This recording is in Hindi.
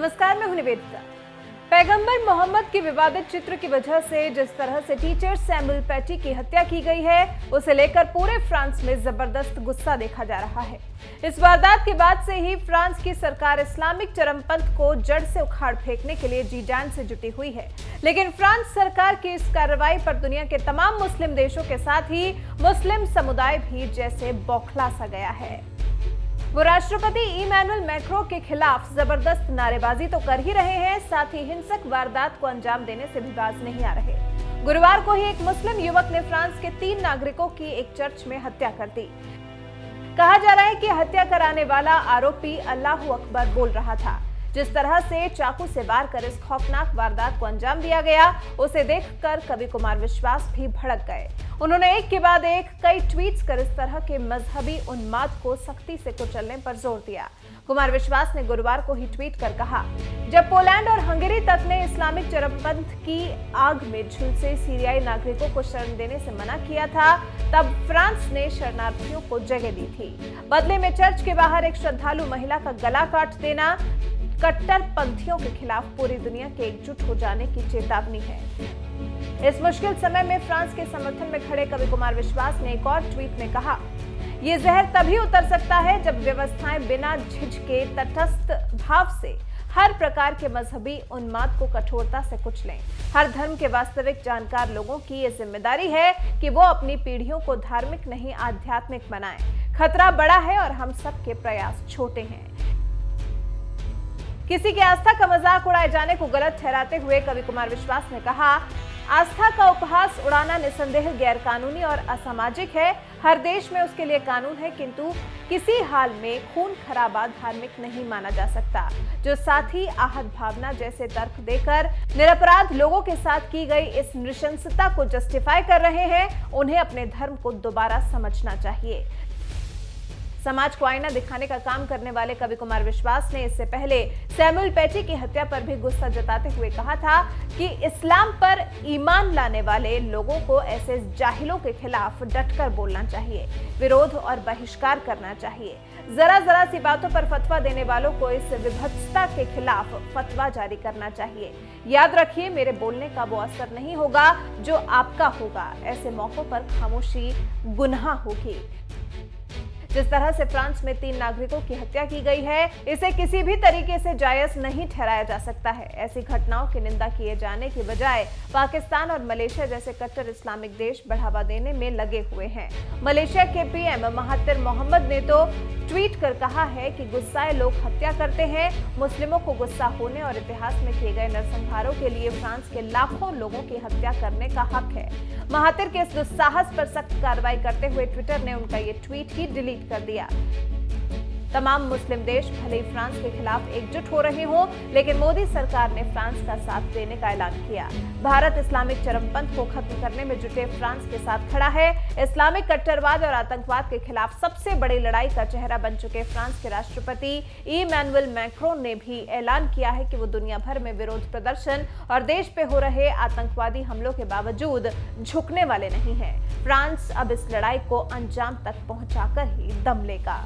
नमस्कार, मैं हूं निवेदिता। पैगंबर मोहम्मद के विवादित चित्र की वजह से जिस तरह से टीचर सैमुअल पैटी की हत्या की गई है, उसे लेकर पूरे फ्रांस में जबरदस्त गुस्सा देखा जा रहा है। इस वारदात के बाद से ही फ्रांस की सरकार इस्लामिक चरमपंथ को जड़ से उखाड़ फेंकने के लिए जी जान से जुटी हुई है। लेकिन फ्रांस सरकार की इस कार्रवाई पर दुनिया के तमाम मुस्लिम देशों के साथ ही मुस्लिम समुदाय भी जैसे बौखला सा गया है। वो राष्ट्रपति इमैनुअल मैक्रों के खिलाफ जबरदस्त नारेबाजी तो कर ही रहे हैं, साथ ही हिंसक वारदात को अंजाम देने से भी बाज नहीं आ रहे। गुरुवार को ही एक मुस्लिम युवक ने फ्रांस के 3 नागरिकों की एक चर्च में हत्या कर दी। कहा जा रहा है कि हत्या कराने वाला आरोपी अल्लाहू अकबर बोल रहा था। जिस तरह से चाकू से वार कर इस खौफनाक वारदात को अंजाम दिया गया, उसे देखकर कवि कुमार विश्वास भी भड़क गए। उन्होंने एक के बाद एक कई ट्वीट्स कर इस तरह के मजहबी उन्माद को सख्ती से कुचलने पर जोर दिया। कुमार विश्वास ने गुरुवार को ही ट्वीट कर कहा, जब पोलैंड और हंगेरी तक ने इस्लामिक चरमपंथ की आग में झुलसे सीरियाई नागरिकों को शरण देने से मना किया था, तब फ्रांस ने शरणार्थियों को जगह दी थी। बदले में चर्च के बाहर एक श्रद्धालु महिला का गला काट देना कट्टरपंथियों के खिलाफ पूरी दुनिया के एकजुट हो जाने की चेतावनी है। इस मुश्किल समय में फ्रांस के समर्थन में खड़े कवि कुमार विश्वास ने एक और ट्वीट में कहा, ये जहर तभी उतर सकता है जब व्यवस्थाएं बिना झिझके तटस्थ भाव से हर प्रकार के मजहबी उन्माद को कठोरता से कुचलें। हर धर्म के वास्तविक जानकार लोगों की ये जिम्मेदारी है कि वो अपनी पीढ़ियों को धार्मिक नहीं आध्यात्मिक बनाएं। खतरा बड़ा है और हम सबके प्रयास छोटे हैं। किसी की आस्था का मजाक उड़ाए जाने को गलत ठहराते हुए कवि कुमार विश्वास ने कहा, आस्था का उपहास उड़ाना निसंदेह गैरकानूनी और असामाजिक है। हर देश में उसके लिए कानून है, किंतु किसी हाल में खून खराबा धार्मिक नहीं माना जा सकता। जो साथी आहत भावना जैसे तर्क देकर निरपराध लोगों के साथ की गई इस नृशंसता को जस्टिफाई कर रहे हैं, उन्हें अपने धर्म को दोबारा समझना चाहिए। समाज को आईना दिखाने का काम करने वाले कवि कुमार विश्वास ने इससे पहले सैमुअल पैटी की हत्या पर भी गुस्सा जताते हुए कहा था कि इस्लाम पर ईमान लाने वाले लोगों को ऐसे जाहिलों के खिलाफ डटकर बोलना चाहिए, विरोध और बहिष्कार करना चाहिए। जरा सी बातों पर फतवा देने वालों को इस विभत्सता के खिलाफ फतवा जारी करना चाहिए। याद रखिए, मेरे बोलने का वो असर नहीं होगा जो आपका होगा। ऐसे मौकों पर खामोशी गुनाह होगी। जिस तरह से फ्रांस में 3 नागरिकों की हत्या की गई है, इसे किसी भी तरीके से जायज नहीं ठहराया जा सकता है। ऐसी घटनाओं की निंदा किए जाने की बजाय पाकिस्तान और मलेशिया जैसे कट्टर इस्लामिक देश बढ़ावा देने में लगे हुए हैं। मलेशिया के पीएम महातिर मोहम्मद ने तो ट्वीट कर कहा है कि गुस्साए लोग हत्या करते हैं। मुस्लिमों को गुस्सा होने और इतिहास में किए गए नरसंहारों के लिए फ्रांस के लाखों लोगों की हत्या करने का हक है। महातिर के इस दुस्साहस पर सख्त कार्रवाई करते हुए ट्विटर ने उनका ये ट्वीट ही डिलीट कर दिया। तमाम मुस्लिम देश भले ही फ्रांस के खिलाफ एकजुट हो रहे हों, लेकिन मोदी सरकार ने फ्रांस का साथ देने का ऐलान किया। भारत इस्लामिक चरमपंथ को खत्म करने में जुटे फ्रांस के साथ खड़ा है। इस्लामिक कट्टरवाद और आतंकवाद के खिलाफ सबसे बड़ी लड़ाई का चेहरा बन चुके फ्रांस के राष्ट्रपति इमैनुअल मैक्रों ने भी ऐलान किया है कि वो दुनिया भर में विरोध प्रदर्शन और देश पे हो रहे आतंकवादी हमलों के बावजूद झुकने वाले नहीं है। फ्रांस अब इस लड़ाई को अंजाम तक पहुंचाकर ही दम लेगा।